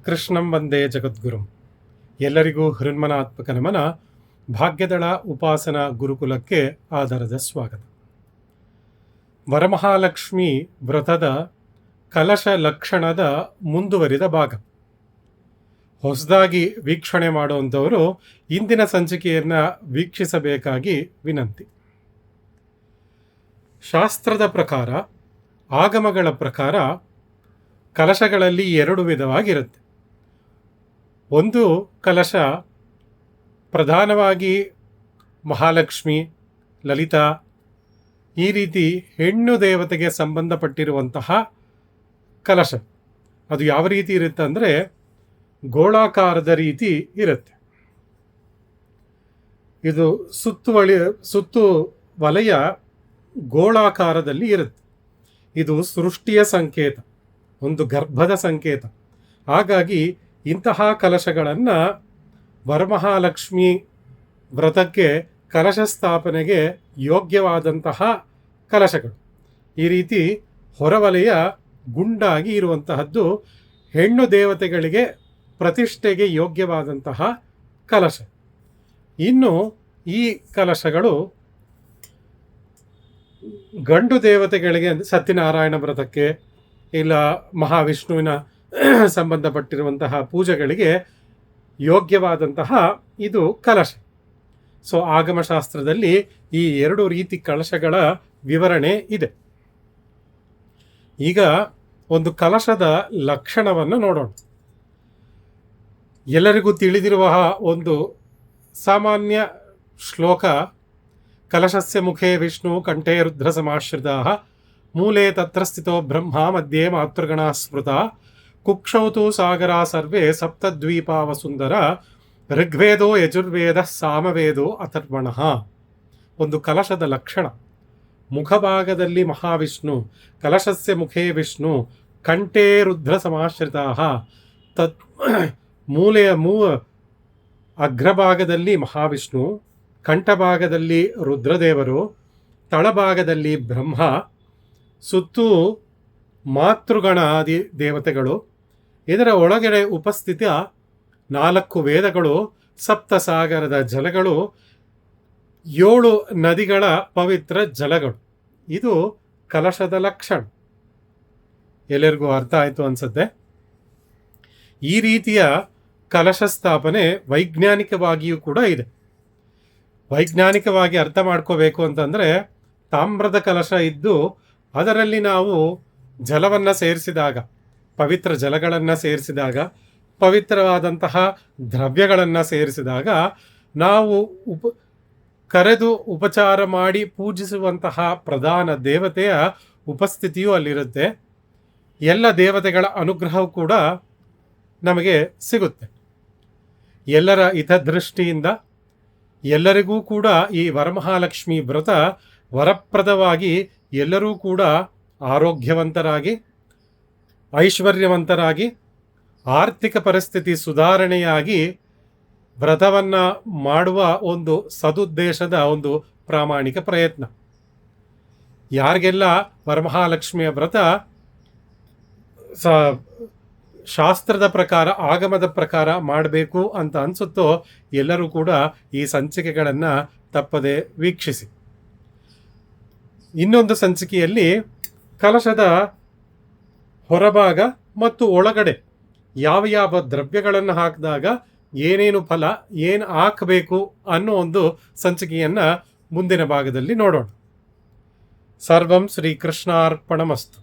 ಕೃಷ್ಣಂ ವಂದೇ ಜಗದ್ಗುರುಂ. ಎಲ್ಲರಿಗೂ ಹೃನ್ಮನಾತ್ಮಕ ನಮನ. ಭಾಗ್ಯದಳ ಉಪಾಸನಾ ಗುರುಕುಲಕ್ಕೆ ಆಧಾರದ ಸ್ವಾಗತ. ವರಮಹಾಲಕ್ಷ್ಮಿ ವ್ರತದ ಕಲಶ ಲಕ್ಷಣದ ಮುಂದುವರಿದ ಭಾಗ. ಹೊಸದಾಗಿ ವೀಕ್ಷಣೆ ಮಾಡುವಂಥವರು ಇಂದಿನ ಸಂಚಿಕೆಯನ್ನು ವೀಕ್ಷಿಸಬೇಕಾಗಿ ವಿನಂತಿ. ಶಾಸ್ತ್ರದ ಪ್ರಕಾರ, ಆಗಮಗಳ ಪ್ರಕಾರ ಕಲಶಗಳಲ್ಲಿ ಎರಡು ವಿಧವಾಗಿರುತ್ತೆ. ಒಂದು ಕಲಶ ಪ್ರಧಾನವಾಗಿ ಮಹಾಲಕ್ಷ್ಮಿ, ಲಲಿತಾ ಈ ರೀತಿ ಹೆಣ್ಣು ದೇವತೆಗೆ ಸಂಬಂಧಪಟ್ಟಿರುವಂತಹ ಕಲಶ. ಅದು ಯಾವ ರೀತಿ ಇರುತ್ತೆ ಅಂದರೆ ಗೋಳಾಕಾರದ ರೀತಿ ಇರುತ್ತೆ. ಇದು ಸುತ್ತು ವಲಯ ಗೋಳಾಕಾರದಲ್ಲಿ ಇರುತ್ತೆ. ಇದು ಸೃಷ್ಟಿಯ ಸಂಕೇತ, ಒಂದು ಗರ್ಭದ ಸಂಕೇತ. ಹಾಗಾಗಿ ಇಂತಹ ಕಲಶಗಳನ್ನು ವರಮಹಾಲಕ್ಷ್ಮಿ ವ್ರತಕ್ಕೆ ಕಲಶ ಸ್ಥಾಪನೆಗೆ ಯೋಗ್ಯವಾದಂತಹ ಕಲಶಗಳು. ಈ ರೀತಿ ಹೊರವಲಯ ಗುಂಡಾಗಿ ಇರುವಂತಹದ್ದು ಹೆಣ್ಣು ದೇವತೆಗಳಿಗೆ ಪ್ರತಿಷ್ಠೆಗೆ ಯೋಗ್ಯವಾದಂತಹ ಕಲಶ. ಇನ್ನು ಈ ಕಲಶಗಳು ಗಂಡು ದೇವತೆಗಳಿಗೆ, ಸತ್ಯನಾರಾಯಣ ವ್ರತಕ್ಕೆ ಇಲ್ಲ ಮಹಾವಿಷ್ಣುವಿನ ಸಂಬಂಧಪಟ್ಟಿರುವಂತಹ ಪೂಜೆಗಳಿಗೆ ಯೋಗ್ಯವಾದಂತಹ ಇದು ಕಲಶ. ಸೊ ಆಗಮಶಾಸ್ತ್ರದಲ್ಲಿ ಈ ಎರಡು ರೀತಿ ಕಲಶಗಳ ವಿವರಣೆ ಇದೆ. ಈಗ ಒಂದು ಕಲಶದ ಲಕ್ಷಣವನ್ನು ನೋಡೋಣ. ಎಲ್ಲರಿಗೂ ತಿಳಿದಿರುವ ಒಂದು ಸಾಮಾನ್ಯ ಶ್ಲೋಕ, ಕಲಶಸ್ಯ ಮುಖೇ ವಿಷ್ಣು ಕಂಠೇ ರುದ್ರ ಸಮಾಶ್ರಿತಾಃ ಮೂಲೆ ತತ್ರ ಸ್ಥಿತೋ ಬ್ರಹ್ಮ ಮಧ್ಯೆ ಮಾತೃಗಣಾ ಸ್ಮೃತ ಕುಕ್ಷೌ ತು ಸಾಗರ ಸರ್ವೇ ಸಪ್ತದ್ವೀಪಾ ವಸುಂಧರ ಋಗ್ವೇದೋ ಯಜುರ್ವೇದ ಸಾಮವೇದೋ ಅಥರ್ವಣಃ. ಒಂದು ಕಲಶದ ಲಕ್ಷಣ. ಮುಖಭಾಗದಲ್ಲಿ ಮಹಾವಿಷ್ಣು, ಕಲಶಸ್ಯ ಮುಖೇ ವಿಷ್ಣು ಕಂಠೇ ರುದ್ರ ಸಮಾಶ್ರಿತಾಃ. ಮೂಲೆಯ ಅಗ್ರಭಾಗದಲ್ಲಿ ಮಹಾವಿಷ್ಣು, ಕಂಠಭಾಗದಲ್ಲಿ ರುದ್ರದೇವರು, ತಳಭಾಗದಲ್ಲಿ ಬ್ರಹ್ಮ, ಸುತ್ತೂ ಮಾತೃಗಣಾದಿ ದೇವತೆಗಳು. ಇದರ ಒಳಗಡೆ ಉಪಸ್ಥಿತ 4 ವೇದಗಳು, ಸಪ್ತಸಾಗರದ ಜಲಗಳು, 7 ನದಿಗಳ ಪವಿತ್ರ ಜಲಗಳು. ಇದು ಕಲಶದ ಲಕ್ಷಣ. ಎಲ್ಲರಿಗೂ ಅರ್ಥ ಆಯಿತು ಅನ್ಸುತ್ತೆ. ಈ ರೀತಿಯ ಕಲಶ ಸ್ಥಾಪನೆ ವೈಜ್ಞಾನಿಕವಾಗಿಯೂ ಕೂಡ ಇದೆ. ವೈಜ್ಞಾನಿಕವಾಗಿ ಅರ್ಥ ಮಾಡ್ಕೋಬೇಕು ಅಂತಂದರೆ, ತಾಮ್ರದ ಕಲಶ ಇದ್ದು ಅದರಲ್ಲಿ ನಾವು ಜಲವನ್ನು ಸೇರಿಸಿದಾಗ, ಪವಿತ್ರ ಜಲಗಳನ್ನು ಸೇರಿಸಿದಾಗ, ಪವಿತ್ರವಾದಂತಹ ದ್ರವ್ಯಗಳನ್ನು ಸೇರಿಸಿದಾಗ ನಾವು ಕರೆದು ಉಪಚಾರ ಮಾಡಿ ಪೂಜಿಸುವಂತಹ ಪ್ರಧಾನ ದೇವತೆಯ ಉಪಸ್ಥಿತಿಯೂ ಅಲ್ಲಿರುತ್ತೆ. ಎಲ್ಲ ದೇವತೆಗಳ ಅನುಗ್ರಹವೂ ಕೂಡ ನಮಗೆ ಸಿಗುತ್ತೆ. ಎಲ್ಲರ ಹಿತದೃಷ್ಟಿಯಿಂದ ಎಲ್ಲರಿಗೂ ಕೂಡ ಈ ವರಮಹಾಲಕ್ಷ್ಮಿ ವ್ರತ ವರಪ್ರದವಾಗಿ ಎಲ್ಲರೂ ಕೂಡ ಆರೋಗ್ಯವಂತರಾಗಿ, ಐಶ್ವರ್ಯವಂತರಾಗಿ, ಆರ್ಥಿಕ ಪರಿಸ್ಥಿತಿ ಸುಧಾರಣೆಯಾಗಿ ವ್ರತವನ್ನು ಮಾಡುವ ಒಂದು ಸದುದ್ದೇಶದ ಒಂದು ಪ್ರಾಮಾಣಿಕ ಪ್ರಯತ್ನ. ಯಾರಿಗೆಲ್ಲ ವರಮಹಾಲಕ್ಷ್ಮಿಯ ವ್ರತ ಶಾಸ್ತ್ರದ ಪ್ರಕಾರ, ಆಗಮದ ಪ್ರಕಾರ ಮಾಡಬೇಕು ಅಂತ ಅನಿಸುತ್ತೋ ಎಲ್ಲರೂ ಕೂಡ ಈ ಸಂಚಿಕೆಗಳನ್ನು ತಪ್ಪದೆ ವೀಕ್ಷಿಸಿ. ಇನ್ನೊಂದು ಸಂಚಿಕೆಯಲ್ಲಿ ಕಲಶದ ಹೊರಭಾಗ ಮತ್ತು ಒಳಗಡೆ ಯಾವ ಯಾವ ದ್ರವ್ಯಗಳನ್ನು ಹಾಕಿದಾಗ ಏನೇನು ಫಲ, ಏನು ಹಾಕಬೇಕು ಅನ್ನೋ ಒಂದು ಸಂಚಿಕೆಯನ್ನು ಮುಂದಿನ ಭಾಗದಲ್ಲಿ ನೋಡೋಣ. ಸರ್ವಂ ಶ್ರೀಕೃಷ್ಣಾರ್ಪಣಮಸ್ತು.